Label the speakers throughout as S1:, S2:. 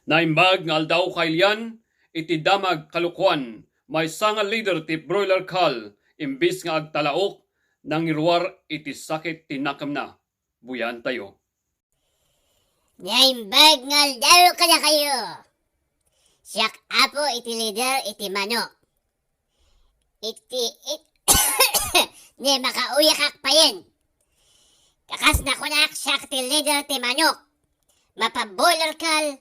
S1: Naimbag nga aldaw kailyan, iti damag kalukwan, may nga leader ti broiler kal, imbis nga agtalaok, nang irwar iti sakit tinakam na. Buyan tayo.
S2: Naimbag nga aldaw kada kayo. Siyak apo iti leader iti manok. Ni makauyak akpayin. Kakas na kunak siyak ti leader ti manok. Mapaboiler kal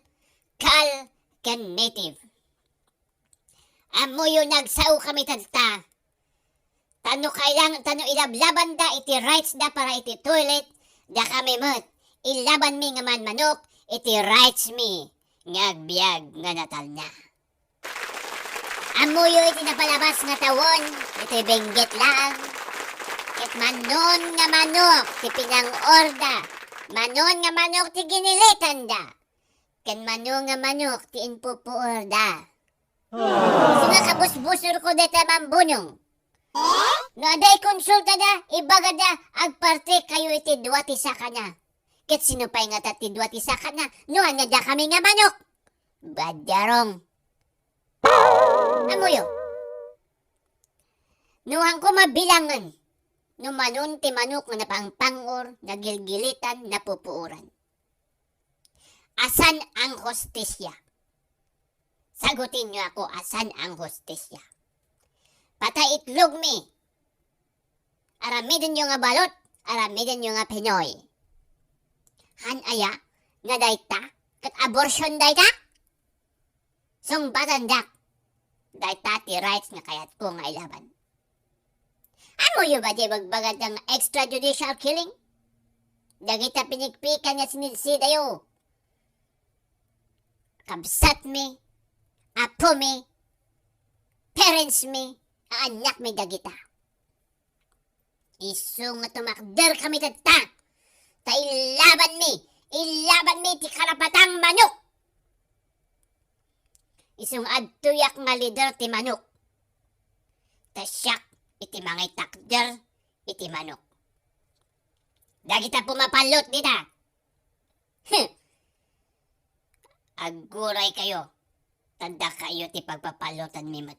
S2: kan native. Amuyo nagsaw kami tadta. Tano ilablaban da iti rights da para iti toilet. Da kami mat. Ilaban mi nga man manok. Iti rights mi. Ngagbiag nga natal na. Amuyo iti napalabas nga tawon. Iti benggit lang. Ket manon nga manok. Ti pinang-orda. Manon nga manok ti ginilitan da. Ken manon nga manok ti inpupuorda. So nga kabusbusor ko deta mambunong. No aday konsulta da, ibaga da, agparte kayo iti dua ti saka na. Ket sinupay nga ti dua ti saka na, no anya da kami nga manok. Badyarong. Amuyo. Nuhang ko mabilangan. No manon ti manok nga napangpangor, nagilgilitan, napupuuran. Asan ang hostesya? Sagutin niyo ako, asan ang hostesya? Patay itlog mi. Aramidin niyo nga balot, aramidin niyo nga Pinoy. Han aya, nga dayta, kat abortion dayta? Sumbatan dak, dayta ti rights nga kayat ko nga ilaban. Amo yung ba di magbagad ng extrajudicial killing? Dagita pinikpikan nga sinisida yo. Kabsat mi, apo mi, parents mi, anak mi dagita. Isu nga tumakder kami tata. Ta ilaban mi ti karapatang manok. Isung adtuyak nga leader ti manok. Ta siyak iti mga takder iti manok. Dagita pumapalot dita. Aguray kayo. Tanda kayo ti pagpapalotan mi mat.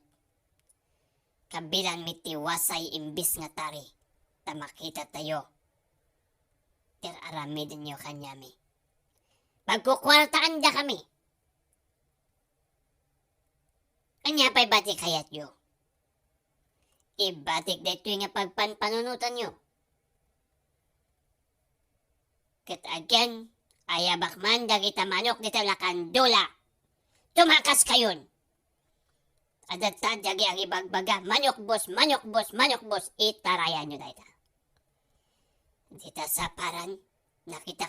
S2: Kabilan mi ti wasay imbis nga tari. Ta makita tayo. Ter aramidin nyo kanyami. Pagkukwartaan da kami. Anya pa'y batik kayat yo. Ibatik dito nga pagpanpanunutan nyo. Kat again, ayabak man dagita manok dito lakandula. Tumakas kayon. Adatad dagi ang ibagbaga. Manok boss, itarayan nyo dito. Dita sa paran, nakita